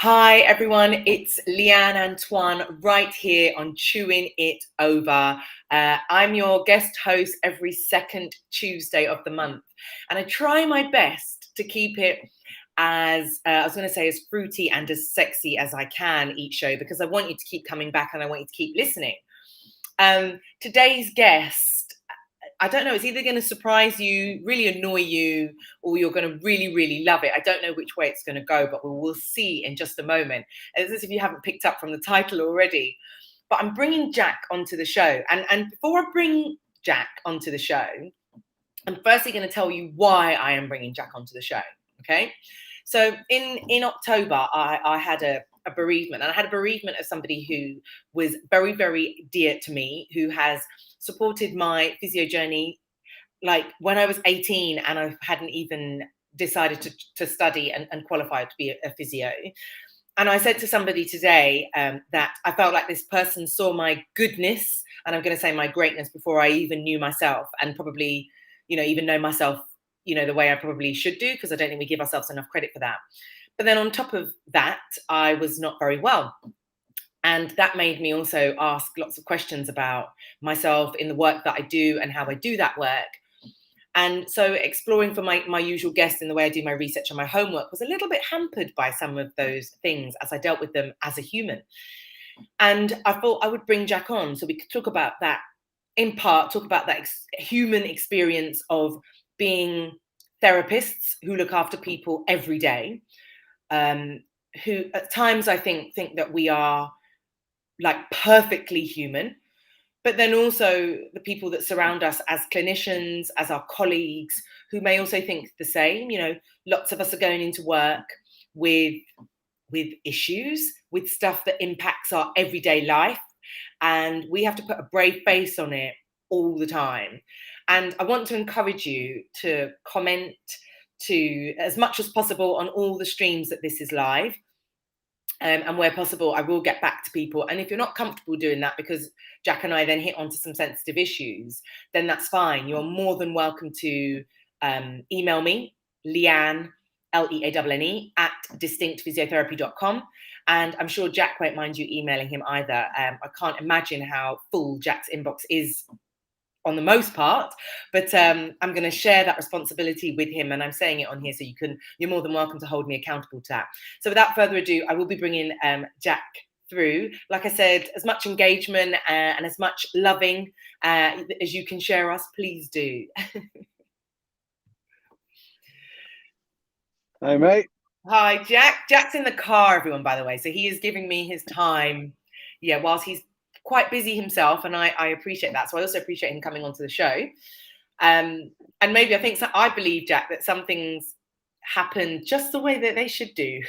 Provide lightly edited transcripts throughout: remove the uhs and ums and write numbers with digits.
Hi everyone, it's Leanne Antoine right here on Chewing It Over. I'm your guest host every second Tuesday of the month, and I try my best to keep it as as fruity and as sexy as I can each show, because I want you to keep coming back and I want you to keep listening. Today's guest, I don't know, it's either going to surprise you, really annoy you, or you're going to really, really love it. I don't know which way it's going to go, but we'll see in just a moment. As if you haven't picked up from the title already. But I'm bringing Jack onto the show. And before I bring Jack onto the show, I'm firstly going to tell you why I am bringing Jack onto the show. Okay. So in October, I had a bereavement, and I had a bereavement of somebody who was very, very dear to me, who has supported my physio journey like when I was 18 and I hadn't even decided to study and qualify to be a physio. And I said to somebody today that I felt like this person saw my goodness, and I'm going to say my greatness, before I even knew myself, and probably, even know myself, the way I probably should do, because I don't think we give ourselves enough credit for that. But then on top of that, I was not very well. And that made me also ask lots of questions about myself in the work that I do and how I do that work. And so exploring for my usual guests in the way I do my research and my homework was a little bit hampered by some of those things as I dealt with them as a human. And I thought I would bring Jack on so we could talk about that, in part, talk about that human experience of being therapists who look after people every day, who at times I think that we are like perfectly human, but then also the people that surround us as clinicians, as our colleagues, who may also think the same. Lots of us are going into work with issues, with stuff that impacts our everyday life, and we have to put a brave face on it all the time. And I want to encourage you to comment, to as much as possible, on all the streams that this is live. And where possible, I will get back to people. And if you're not comfortable doing that, because Jack and I then hit onto some sensitive issues, then that's fine. You're more than welcome to email me, Leanne, Leanne, at distinctphysiotherapy.com. And I'm sure Jack won't mind you emailing him either. I can't imagine how full Jack's inbox is on the most part, but I'm going to share that responsibility with him, and I'm saying it on here so you're more than welcome to hold me accountable to that. So without further ado, I will be bringing Jack through. Like I said, as much engagement and as much loving as you can share us, please do. Hi, mate. Hi, Jack. Jack's in the car, everyone, by the way, so he is giving me his time, whilst he's quite busy himself, and I appreciate that. So I also appreciate him coming onto the show. And maybe I believe, Jack, that some things happen just the way that they should do.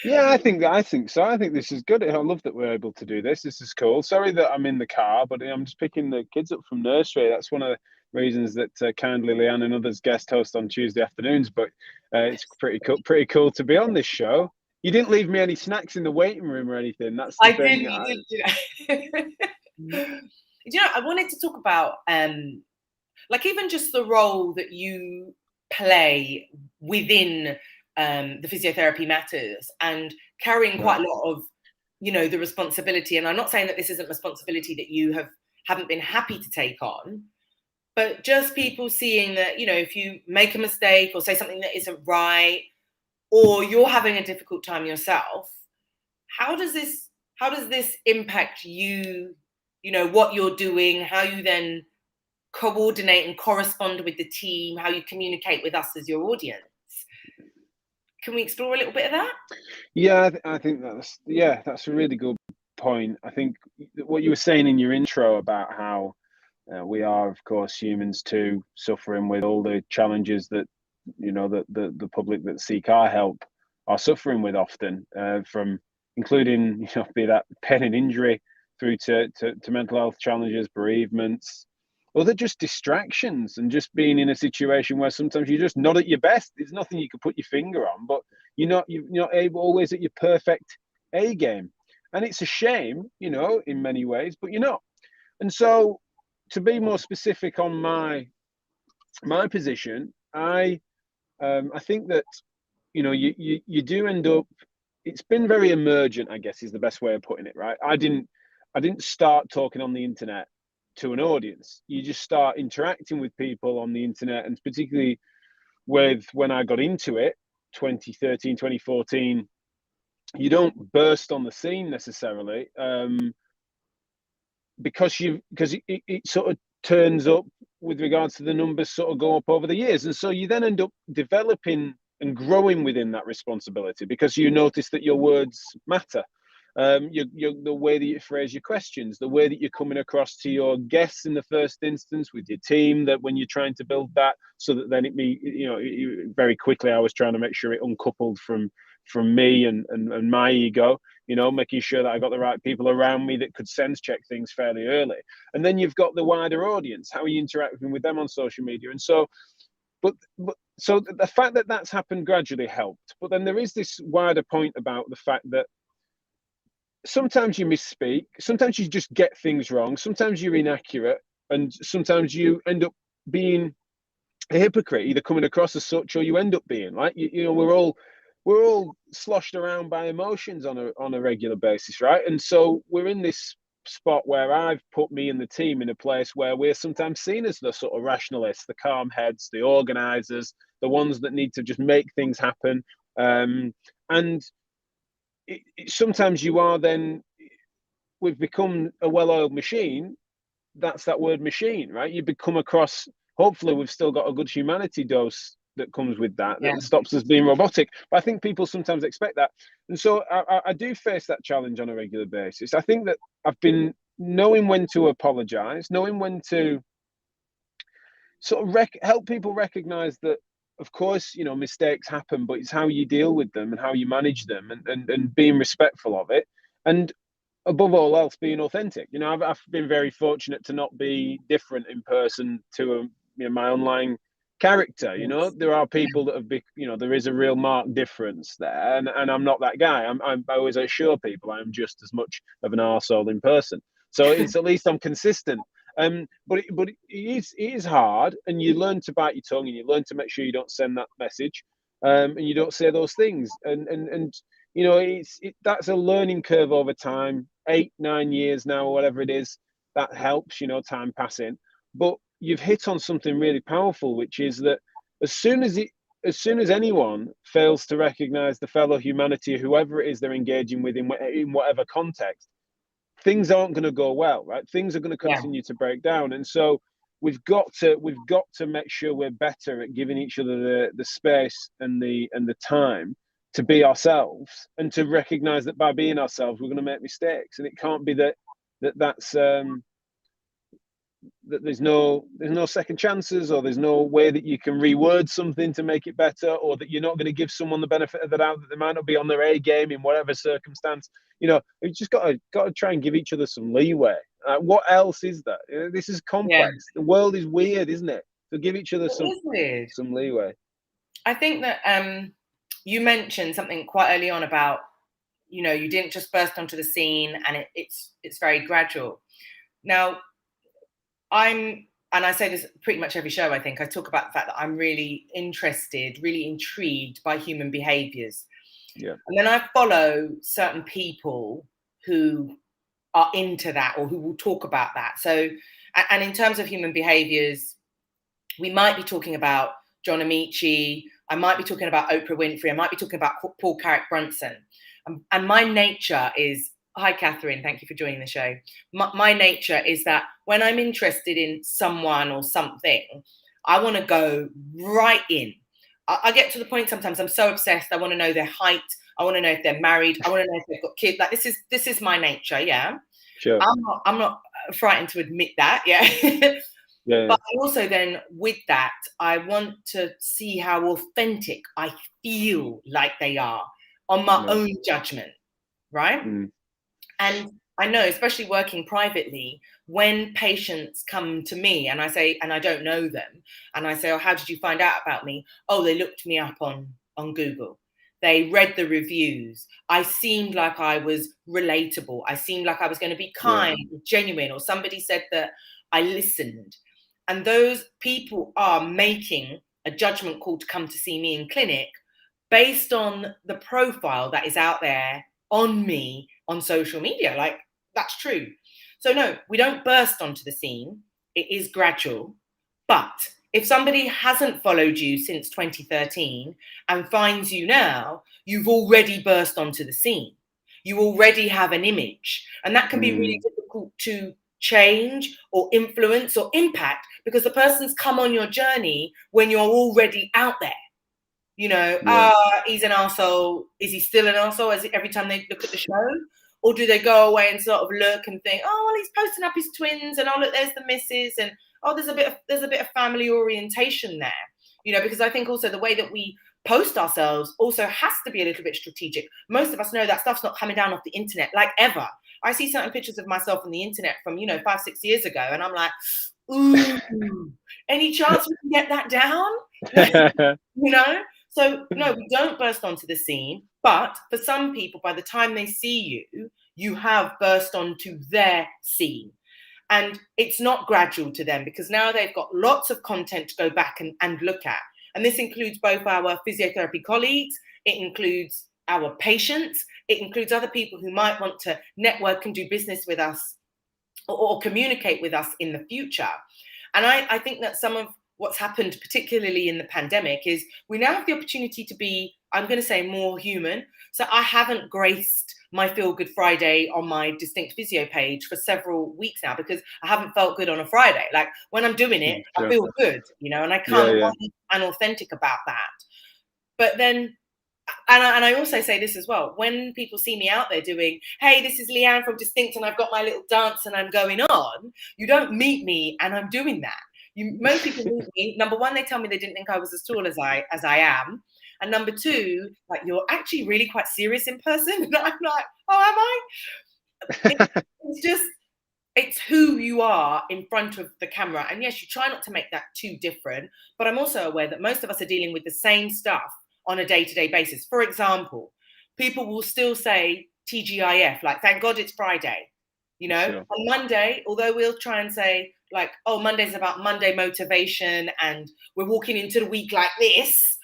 Yeah, I think so. I think this is good. I love that we're able to do this. This is cool. Sorry that I'm in the car, but I'm just picking the kids up from nursery. That's one of the reasons that kindly Leanne and others guest host on Tuesday afternoons. But it's pretty cool to be on this show. You didn't leave me any snacks in the waiting room or anything. That's the thing. You did. I wanted to talk about like even just the role that you play within the Physiotherapy Matters, and carrying quite a lot of the responsibility. And I'm not saying that this isn't responsibility that you haven't been happy to take on, but just people seeing that if you make a mistake or say something that isn't right, or you're having a difficult time yourself, how does this impact you, what you're doing, how you then coordinate and correspond with the team, how you communicate with us as your audience? Can we explore a little bit of that? Yeah, I think that's a really good point. I think what you were saying in your intro about how we are, of course, humans too, suffering with all the challenges that the public that seek our help are suffering with often, from including be that pain and injury through to mental health challenges, bereavements, or they're just distractions, and just being in a situation where sometimes you're just not at your best. There's nothing you can put your finger on, but you're not able always at your perfect A game, and it's a shame, in many ways, but you're not. And so, to be more specific on my position, I think that you do end up it's been very emergent, I guess, is the best way of putting it, right? I didn't start talking on the internet to an audience. You just start interacting with people on the internet, and particularly with when I got into it, 2013, 2014, you don't burst on the scene necessarily, because it sort of turns up with regards to the numbers sort of go up over the years, and so you then end up developing and growing within that responsibility because you notice that your words matter. The way that you phrase your questions, the way that you're coming across to your guests in the first instance with your team, that when you're trying to build that, so that then very quickly I was trying to make sure it uncoupled from me and my ego, making sure that I got the right people around me that could sense check things fairly early. And then you've got the wider audience. How are you interacting with them on social media? And so, but so the fact that that's happened gradually helped. But then there is this wider point about the fact that sometimes you misspeak, sometimes you just get things wrong, sometimes you're inaccurate, and sometimes you end up being a hypocrite, either coming across as such or you end up being like, we're all sloshed around by emotions on a regular basis, right? And so we're in this spot where I've put me and the team in a place where we're sometimes seen as the sort of rationalists, the calm heads, the organizers, the ones that need to just make things happen. And sometimes you are then, we've become a well-oiled machine. That's that word machine, right? You become across, hopefully we've still got a good humanity dose that comes with that stops us being robotic. But I think people sometimes expect that. And so I do face that challenge on a regular basis. I think that I've been knowing when to apologize, knowing when to sort of help people recognize that, of course, mistakes happen, but it's how you deal with them and how you manage them, and being respectful of it. And above all else, being authentic. I've been very fortunate to not be different in person to my online character. There are people that have been, there is a real marked difference there, and I'm not that guy. I always assure people I am just as much of an arsehole in person. So it's, at least I'm consistent. But it is hard, and you learn to bite your tongue, and you learn to make sure you don't send that message, and you don't say those things, and that's a learning curve over time. 8-9 years now, or whatever it is, that helps. Time passing, but you've hit on something really powerful, which is that as soon as anyone fails to recognize the fellow humanity, whoever it is they're engaging with in whatever context, things aren't going to go well, right? Things are going to continue to break down. And so we've got to make sure we're better at giving each other the space and the time to be ourselves, and to recognize that by being ourselves, we're going to make mistakes. And it can't be that's that there's no second chances, or there's no way that you can reword something to make it better, or that you're not going to give someone the benefit of the doubt that they might not be on their A game in whatever circumstance. We've just got to try and give each other some leeway. What else is there? This is complex. The world is weird, isn't it? So give each other some leeway. I think that you mentioned something quite early on about, you didn't just burst onto the scene, and it's very gradual. Now, and I say this pretty much every show, I think, I talk about the fact that I'm really interested, really intrigued by human behaviors. Yeah. And then I follow certain people who are into that, or who will talk about that. So, and in terms of human behaviors, we might be talking about John Amici, I might be talking about Oprah Winfrey, I might be talking about Paul Carrick-Brunson. And my nature is, hi, Catherine, thank you for joining the show. My nature is that when I'm interested in someone or something, I want to go right in. I get to the point sometimes I'm so obsessed, I want to know their height, I want to know if they're married, I want to know if they've got kids. Like, this is my nature, yeah? Sure. I'm not frightened to admit that, yeah? Yeah. But also then with that, I want to see how authentic I feel like they are on my own judgment, right? And I know, especially working privately, when patients come to me and I say, and I don't know them, and I say, oh, how did you find out about me? Oh, they looked me up on Google. They read the reviews. I seemed like I was relatable. I seemed like I was going to be kind, genuine, or somebody said that I listened. And those people are making a judgment call to come to see me in clinic based on the profile that is out there on me on social media. Like, that's true. So no, we don't burst onto the scene. It is gradual. But if somebody hasn't followed you since 2013 and finds you now, you've already burst onto the scene. You already have an image. And that can be really difficult to change or influence or impact, because the person's come on your journey when you're already out there. You know, he's an arsehole. Is he still an arsehole every time they look at the show? Or do they go away and sort of look and think, oh, well, he's posting up his twins, and oh, look, there's the missus, and oh, there's a bit of family orientation there. You know, because I think also the way that we post ourselves also has to be a little bit strategic. Most of us know that stuff's not coming down off the internet, like, ever. I see certain pictures of myself on the internet from, 5-6 years ago, and I'm like, ooh, any chance we can get that down? You know? So no, we don't burst onto the scene, but for some people, by the time they see you, you have burst onto their scene. And it's not gradual to them, because now they've got lots of content to go back and look at. And this includes both our physiotherapy colleagues, it includes our patients, it includes other people who might want to network and do business with us, or communicate with us in the future. And I think that some of what's happened, particularly in the pandemic, is we now have the opportunity to be, I'm going to say, more human. So I haven't graced my Feel Good Friday on my Distinct Physio page for several weeks now, because I haven't felt good on a Friday. Like, when I'm doing it, I feel good, and I can't be unauthentic about that. But then, and I also say this as well, when people see me out there doing, hey, this is Leanne from Distinct, and I've got my little dance and I'm going on, you don't meet me and I'm doing that. Most people meet me, number one, they tell me they didn't think I was as tall as I am. And number two, like, you're actually really quite serious in person. And I'm like, oh, am I? It's just, it's who you are in front of the camera. And yes, you try not to make that too different, but I'm also aware that most of us are dealing with the same stuff on a day-to-day basis. For example, people will still say TGIF, like, thank God it's Friday. On Monday, although we'll try and say, like, oh, Monday's about Monday motivation and we're walking into the week like this,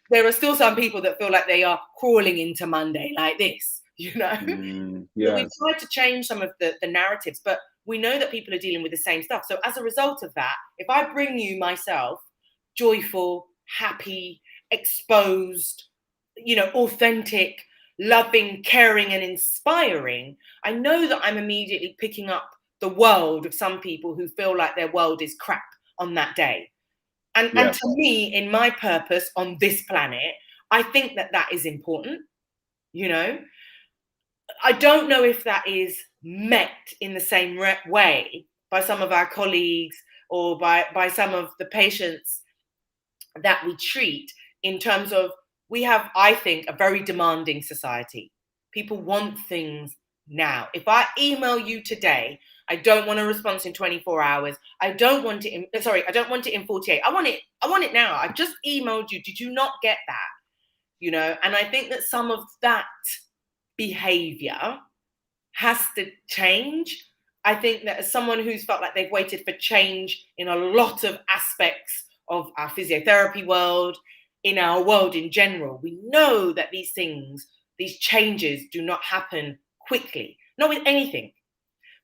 there are still some people that feel like they are crawling into Monday like this, So we've tried to change some of the narratives, but we know that people are dealing with the same stuff. So as a result of that, if I bring you myself, joyful, happy, exposed, authentic, loving, caring, and inspiring, I know that I'm immediately picking up the world of some people who feel like their world is crap on that day. And to me, in my purpose on this planet, I think that is important. I don't know if that is met in the same way by some of our colleagues or by some of the patients that we treat, in terms of, we have, I think, a very demanding society. People want things now. If I email you today, I don't want a response in 24 hours. I don't want it in 48. I want it now. I just emailed you. Did you not get that? And I think that some of that behavior has to change. I think that as someone who's felt like they've waited for change in a lot of aspects of our physiotherapy world, in our world in general, we know that these changes do not happen quickly, not with anything.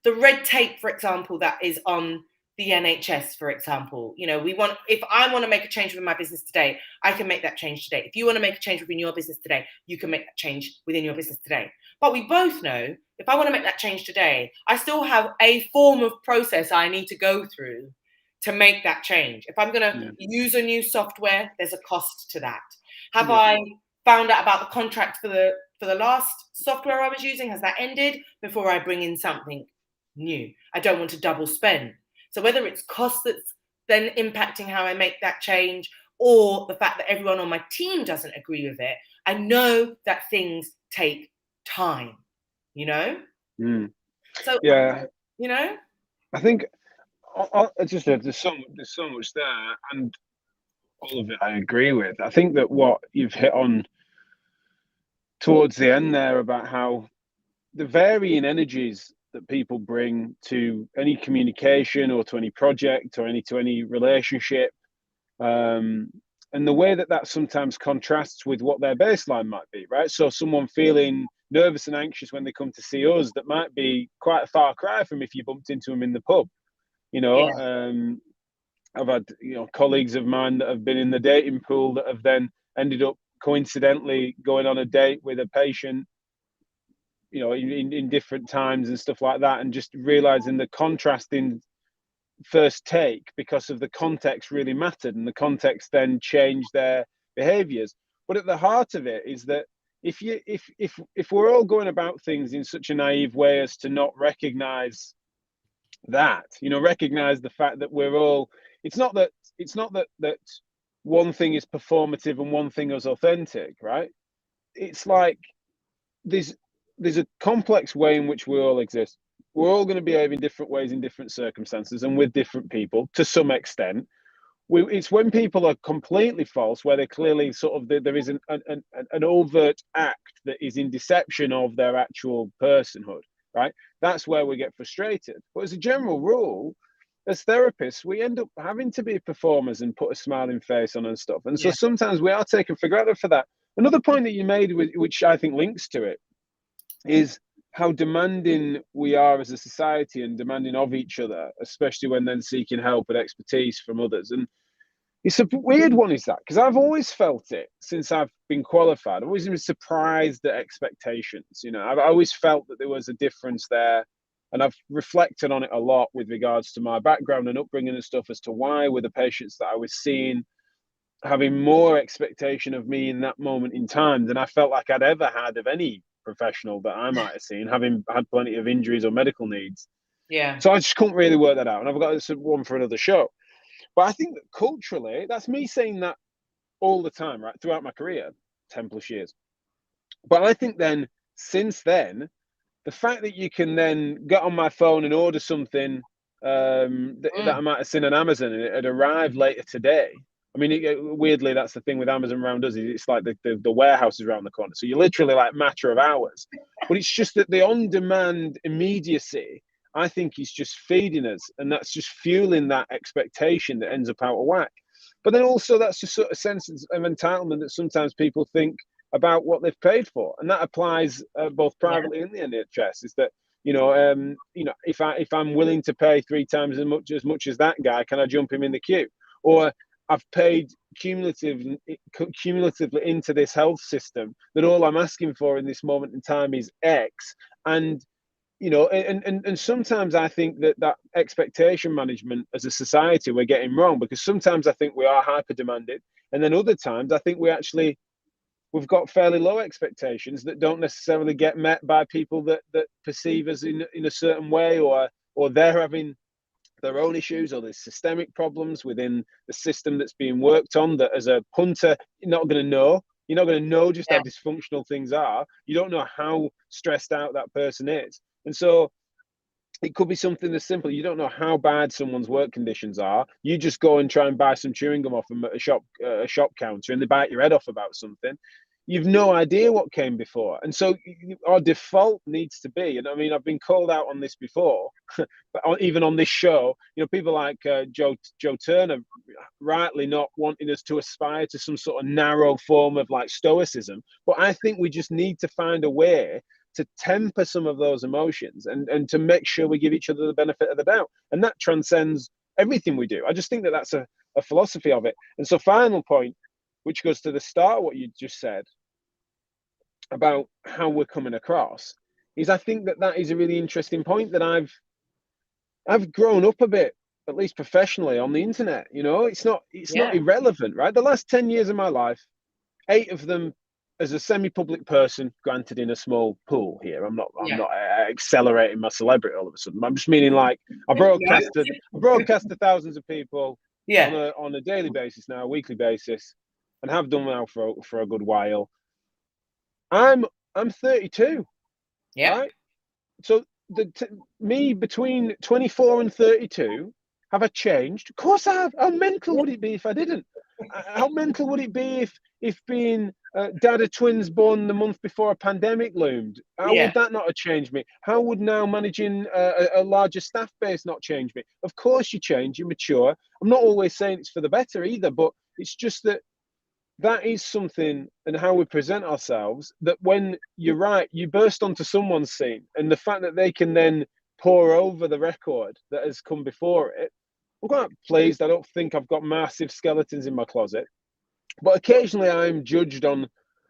The red tape, for example, that is on the NHS, for example, if I want to make a change within my business today, I can make that change today. If you want to make a change within your business today, you can make that change within your business today. But we both know, if I want to make that change today, I still have a form of process I need to go through to make that change. If I'm going to use a new software, there's a cost to that. Have I found out about the contract for the last software I was using? Has that ended before I bring in something new? I don't want to double spend. So whether it's cost that's then impacting how I make that change, or the fact that everyone on my team doesn't agree with it, I know that things take time, So, I think as you said, there's so much there, and all of it I agree with. I think that what you've hit on towards the end there, about how the varying energies that people bring to any communication or to any project or to any relationship, the way that sometimes contrasts with what their baseline might be, right? So someone feeling nervous and anxious when they come to see us, that might be quite a far cry from if you bumped into them in the pub. You know, Yeah. I've had, you know, colleagues of mine that have been in the dating pool that have then ended up coincidentally going on a date with a patient, you know, in different times and stuff like that, and just realizing the contrast in first take because of the context really mattered, and the context then changed their behaviors. But at the heart of it is that if we're all going about things in such a naive way as to not recognize that, you know, recognize the fact that we're all, it's not that one thing is performative and one thing is authentic, right? It's like there's there's a complex way in which we all exist. We're all going to behave in different ways in different circumstances and with different people to some extent. It's when people are completely false, where they're clearly sort of, there is an overt act that is in deception of their actual personhood, right? That's where we get frustrated. But as a general rule, as therapists, we end up having to be performers and put a smiling face on and stuff. And so Yeah. sometimes we are taken for granted for that. Another point that you made, which I think links to it, is how demanding we are as a society and demanding of each other, especially when then seeking help and expertise from others. And it's a weird one, is that? Because I've always felt it since I've been qualified. I've always been surprised at expectations. You know, I've always felt that there was a difference there. And I've reflected on it a lot with regards to my background and upbringing and stuff, as to why were the patients that I was seeing having more expectation of me in that moment in time than I felt like I'd ever had of any professional that I might have seen, having had plenty of injuries or medical needs. Yeah. So I just couldn't really work that out. And I've got this one for another show. But I think that culturally, that's me saying that all the time, right, throughout my career, 10 plus years. But I think then, since then, the fact that you can then get on my phone and order something that I might have seen on Amazon and it had arrived later today. I mean, weirdly, that's the thing with Amazon around us. It's like the warehouse is around the corner. So you're literally like matter of hours. But it's just that the on-demand immediacy, I think, is just feeding us. And that's just fueling that expectation that ends up out of whack. But then also that's just sort of sense of entitlement that sometimes people think about what they've paid for, and that applies both Yeah. privately and the NHS. Is that, if I'm willing to pay 3 times as much as that guy, can I jump him in the queue? Or I've paid cumulatively into this health system that all I'm asking for in this moment in time is X, and and sometimes I think that expectation management as a society we're getting wrong, because sometimes I think we are hyper demanded, and then other times I think we've got fairly low expectations that don't necessarily get met by people that perceive us in a certain way, or they're having their own issues, or there's systemic problems within the system that's being worked on, that as a punter you're not going to know. You're not going to know just how Yeah. dysfunctional things are. You don't know how stressed out that person is. And so it could be something as simple. You don't know how bad someone's work conditions are. You just go and try and buy some chewing gum off them at a shop counter, and they bite your head off about something. You've no idea what came before. And so our default needs to be, and I mean, I've been called out on this before, but even on this show, people like Joe Turner rightly not wanting us to aspire to some sort of narrow form of like stoicism. But I think we just need to find a way to temper some of those emotions, and to make sure we give each other the benefit of the doubt. And that transcends everything we do. I just think that that's a philosophy of it. And so final point, which goes to the start of what you just said about how we're coming across, is I think that is a really interesting point, that I've grown up a bit, at least professionally, on the internet. It's not Yeah. irrelevant, right? The last 10 years of my life, 8 of them as a semi-public person, granted in a small pool here. I'm not Yeah. accelerating my celebrity all of a sudden. I'm just meaning, like, I broadcast to thousands of people Yeah. on a daily basis now, a weekly basis, and have done now for a good while. I'm 32, Yeah. right? So me between 24 and 32, have I changed? Of course I have. How mental would it be if I didn't? How mental would it be if being dad of twins born the month before a pandemic loomed? How Yeah. would that not have changed me? How would now managing a larger staff base not change me? Of course you change, you mature. I'm not always saying it's for the better either, but it's just that that is something, and how we present ourselves, that when you're right, you burst onto someone's scene, and the fact that they can then pour over the record that has come before it. I'm quite pleased. I don't think I've got massive skeletons in my closet, but occasionally I'm judged on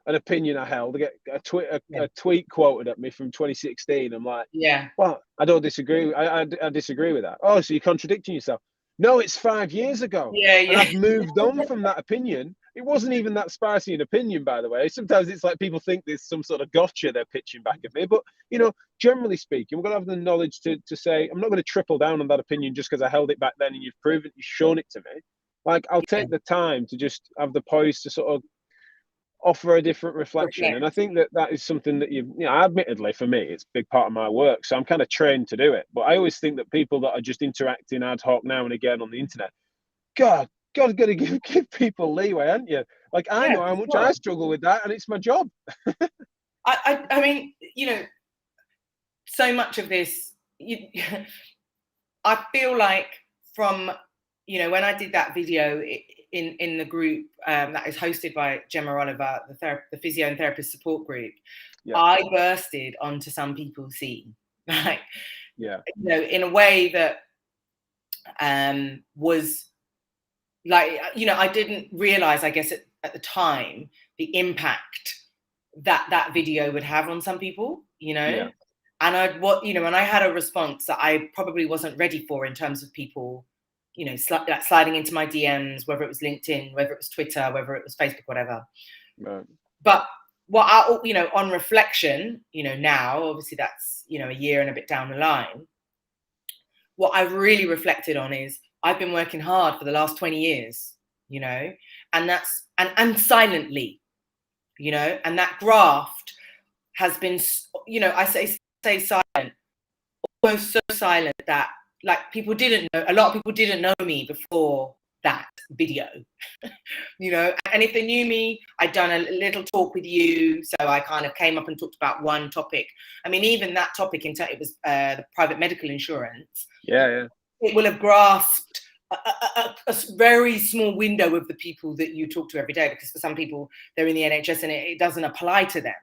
an opinion I held. I get a tweet quoted at me from 2016. I'm like, Yeah. well, I don't disagree. I disagree with that. Oh, so you're contradicting yourself. No, it's 5 years ago. Yeah. And Yeah. I've moved on from that opinion. It wasn't even that spicy an opinion, by the way. Sometimes it's like people think there's some sort of gotcha they're pitching back at me. But, generally speaking, we've got to have the knowledge to say, I'm not going to triple down on that opinion just because I held it back then and you've shown it to me. Like, I'll take the time to just have the poise to sort of offer a different reflection. And I think that is something that admittedly for me, it's a big part of my work. So I'm kind of trained to do it. But I always think that people that are just interacting ad hoc now and again on the internet, God, got to give people leeway, aren't you? Like, I know how much I struggle with that, and it's my job. I mean, so much of this, I feel like from, when I did that video in the group that is hosted by Gemma Oliver, the physio and therapist support group, I bursted onto some people's scene, like, in a way that was like, I didn't realize, I guess, at the time, the impact that video would have on some people, and I had a response that I probably wasn't ready for in terms of people, sliding into my DMs, whether it was LinkedIn, whether it was Twitter, whether it was Facebook, whatever. Right. But what on reflection, now, obviously that's, a year and a bit down the line, what I've really reflected on is I've been working hard for the last 20 years, and that's, and silently, and that graft has been, I say silent, almost so silent that, like, a lot of people didn't know me before that video, and if they knew me, I'd done a little talk with you, so I kind of came up and talked about one topic. I mean, even that topic, it was the private medical insurance. It will have grasped a very small window of the people that you talk to every day, because for some people they're in the NHS and it doesn't apply to them.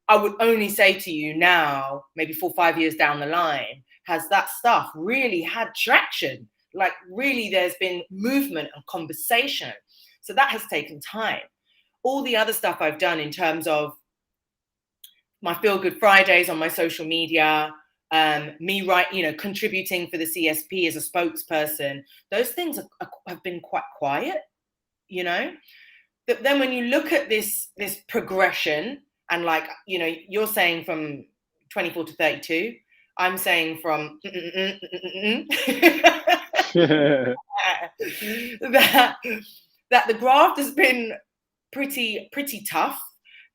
I would only say to you now, maybe 4 or 5 years down the line, has that stuff really had traction? Like, really, there's been movement and conversation. So that has taken time. All the other stuff I've done in terms of my Feel Good Fridays on my social media, me contributing for the CSP as a spokesperson, those things have been quite quiet, But then when you look at this progression, and like, you're saying from 24 to 32, I'm saying from that the graft has been pretty tough.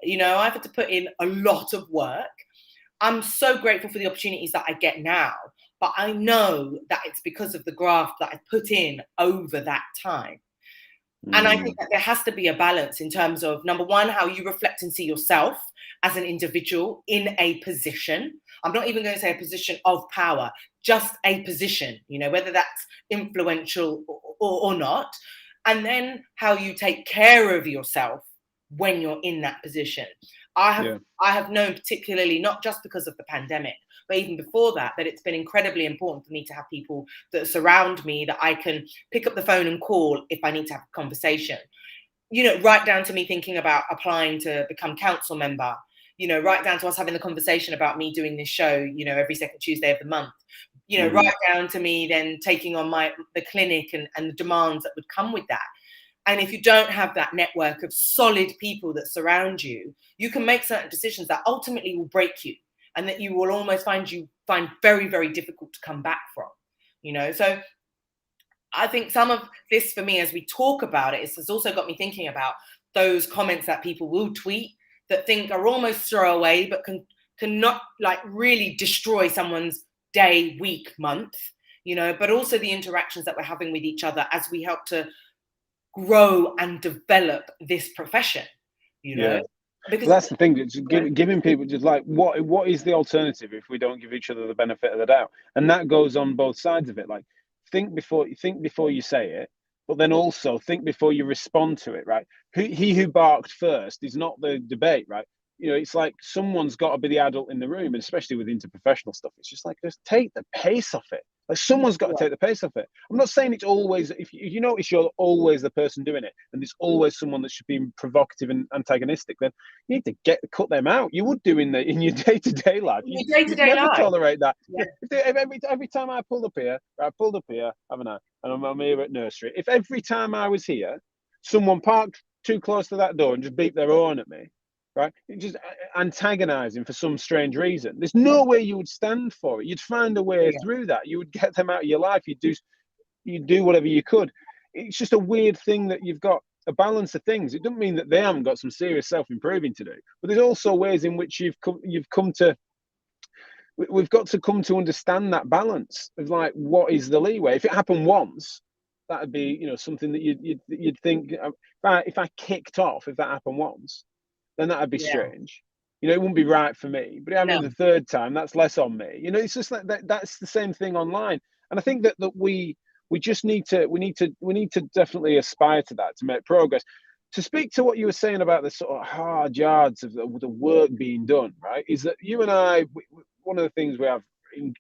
I've had to put in a lot of work. I'm so grateful for the opportunities that I get now, but I know that it's because of the graft that I put in over that time. And I think that there has to be a balance in terms of, number one, how you reflect and see yourself as an individual in a position. I'm not even going to say a position of power, just a position, whether that's influential or not. And then how you take care of yourself when you're in that position. I have known, particularly, not just because of the pandemic, but even before that it's been incredibly important for me to have people that surround me that I can pick up the phone and call if I need to have a conversation. Right down to me thinking about applying to become council member, right down to us having the conversation about me doing this show, every second Tuesday of the month, right down to me then taking on the clinic and the demands that would come with that. And if you don't have that network of solid people that surround you, you can make certain decisions that ultimately will break you, and that you will almost find very, very difficult to come back from, So I think some of this for me, as we talk about it, has also got me thinking about those comments that people will tweet that think are almost throwaway, but can not, like, really destroy someone's day, week, month, but also the interactions that we're having with each other as we help to grow and develop this profession, Because that's the thing. It's giving people just like, what is the alternative if we don't give each other the benefit of the doubt? And that goes on both sides of it. Like, think before you say it, but then also think before you respond to it, right? he who barked first is not the debate, right? It's like someone's got to be the adult in the room, and especially with interprofessional stuff, it's just like, just take the pace off it. Like, someone's got to take the pace off it. I'm not saying it's always, if you notice you're always the person doing it, and there's always someone that should be provocative and antagonistic, then you need to cut them out. You would do in your day-to-day life. In your day-to-day You'd never life. tolerate that. Yeah. Every time I pulled up here, haven't I? And I'm here at nursery. If every time I was here, someone parked too close to that door and just beeped their horn at me, right? Just antagonizing for some strange reason. There's no way you would stand for it. You'd find a way through that. You would get them out of your life. You'd do whatever you could. It's just a weird thing that you've got a balance of things. It doesn't mean that they haven't got some serious self-improving to do, but there's also ways in which we've got to come to understand that balance of, like, what is the leeway. If it happened once, that'd be, something that you'd think, if I kicked off, if that happened once, then that'd be strange. It wouldn't be right for me. But having the third time, that's less on me. It's just like that. That's the same thing online. And I think that we just need to definitely aspire to that, to make progress. To speak to what you were saying about the sort of hard yards of the work being done, right? Is that you and I, one of the things we have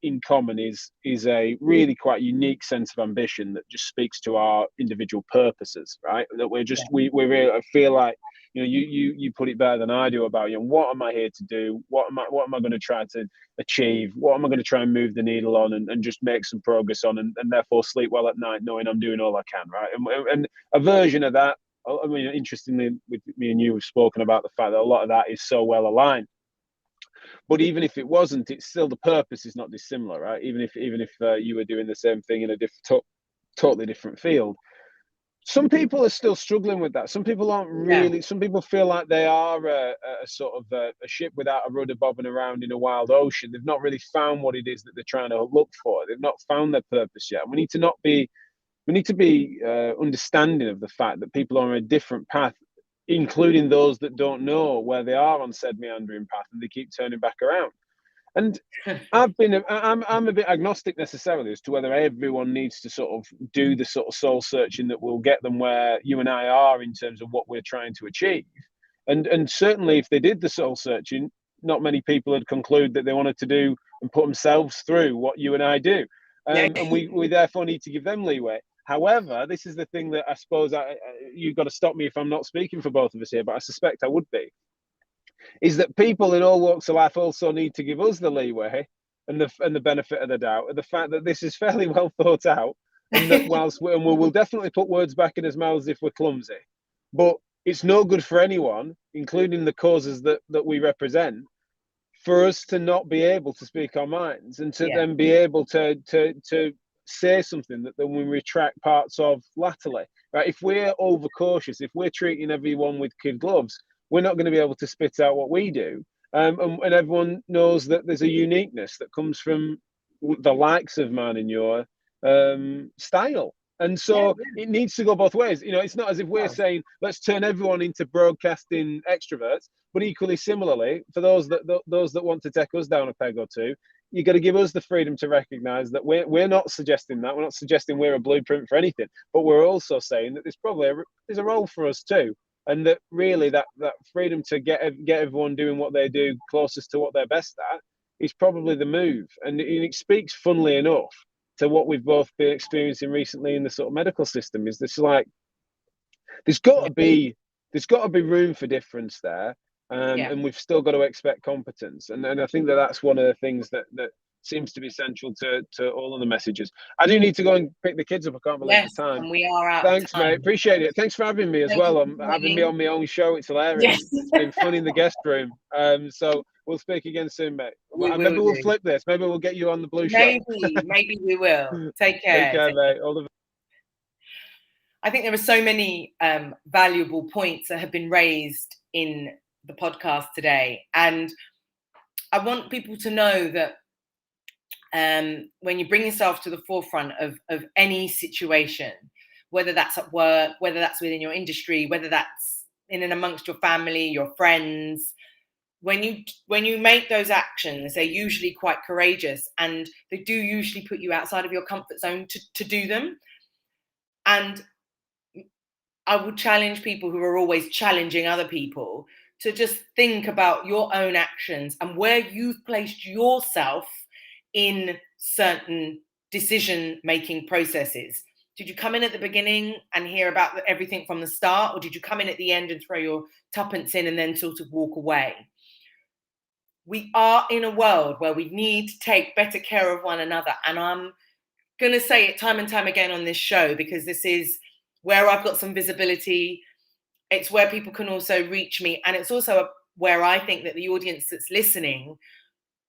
in common is a really quite unique sense of ambition that just speaks to our individual purposes, right? That we're just we really, I feel like, you put it better than I do about, what am I here to do? What am I going to try to achieve? What am I going to try and move the needle on and just make some progress on, and therefore sleep well at night knowing I'm doing all I can, right? And a version of that, I mean, interestingly, with me and you have spoken about the fact that a lot of that is so well aligned. But even if it wasn't, it's still, the purpose is not dissimilar, right? Even if you were doing the same thing in a totally different field. Some people are still struggling with that. Some people aren't really. Some people feel like they are a sort of a ship without a rudder bobbing around in a wild ocean. They've not really found what it is that they're trying to look for. They've not found their purpose yet. We need to be understanding of the fact that people are on a different path, including those that don't know where they are on said meandering path, and they keep turning back around. And I'm a bit agnostic necessarily as to whether everyone needs to sort of do the sort of soul searching that will get them where you and I are in terms of what we're trying to achieve. And certainly, if they did the soul searching, not many people would conclude that they wanted to do and put themselves through what you and I do. And we therefore need to give them leeway. However, this is the thing that I suppose you've got to stop me if I'm not speaking for both of us here, but I suspect I would be, is that people in all walks of life also need to give us the leeway and the benefit of the doubt, of the fact that this is fairly well thought out, and that we'll definitely put words back in his mouths if we're clumsy, but it's no good for anyone, including the causes that we represent, for us to not be able to speak our minds and to then be able to say something that then we retract parts of latterly, right? If we're overcautious, if we're treating everyone with kid gloves, we're not going to be able to spit out what we do. And everyone knows that there's a uniqueness that comes from the likes of mine and your style. And so it needs to go both ways. It's not as if we're saying, let's turn everyone into broadcasting extroverts, but equally similarly, for those that want to take us down a peg or two, you got to give us the freedom to recognize that we're not suggesting that. We're not suggesting we're a blueprint for anything, but we're also saying that there's a role for us too. And that really that freedom to get everyone doing what they do closest to what they're best at is probably the move. And it speaks, funnily enough, to what we've both been experiencing recently in the sort of medical system. Is this like there's got to be room for difference there, and we've still got to expect competence. And I think that's one of the things that seems to be central to all of the messages. I do need to go and pick the kids up. I can't believe the time. And we are out. Thanks, mate. Appreciate it. Thanks for having me as well. Having me on my own show. It's hilarious. It's been fun in the guest room. So we'll speak again soon, mate. Maybe we'll flip this. Maybe we'll get you on the blue show. Maybe we will. Take care. Take care, mate. All the I think there are so many valuable points that have been raised in the podcast today. And I want people to know that when you bring yourself to the forefront of any situation, whether that's at work, whether that's within your industry, whether that's in and amongst your family, your friends, when you make those actions, they're usually quite courageous, and they do usually put you outside of your comfort zone to do them. And I would challenge people who are always challenging other people to just think about your own actions and where you've placed yourself in certain decision-making processes. Did you come in at the beginning and hear about everything from the start, or did you come in at the end and throw your tuppence in and then sort of walk away? We are in a world where we need to take better care of one another. And I'm going to say it time and time again on this show, because this is where I've got some visibility. It's where people can also reach me. And it's also where I think that the audience that's listening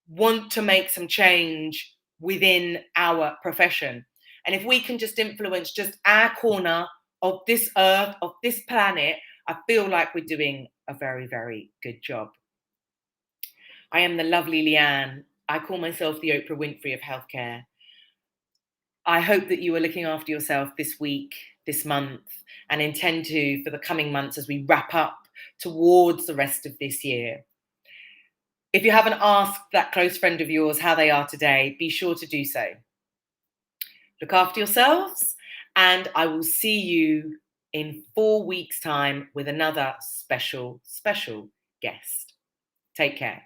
want to make some change within our profession. And if we can just influence just our corner of this earth, of this planet, I feel like we're doing a very, very good job. I am the lovely Leanne. I call myself the Oprah Winfrey of healthcare. I hope that you are looking after yourself this week, this month, and intend to for the coming months as we wrap up towards the rest of this year. If you haven't asked that close friend of yours how they are today, be sure to do so. Look after yourselves, and I will see you in 4 weeks' time with another special guest. Take care.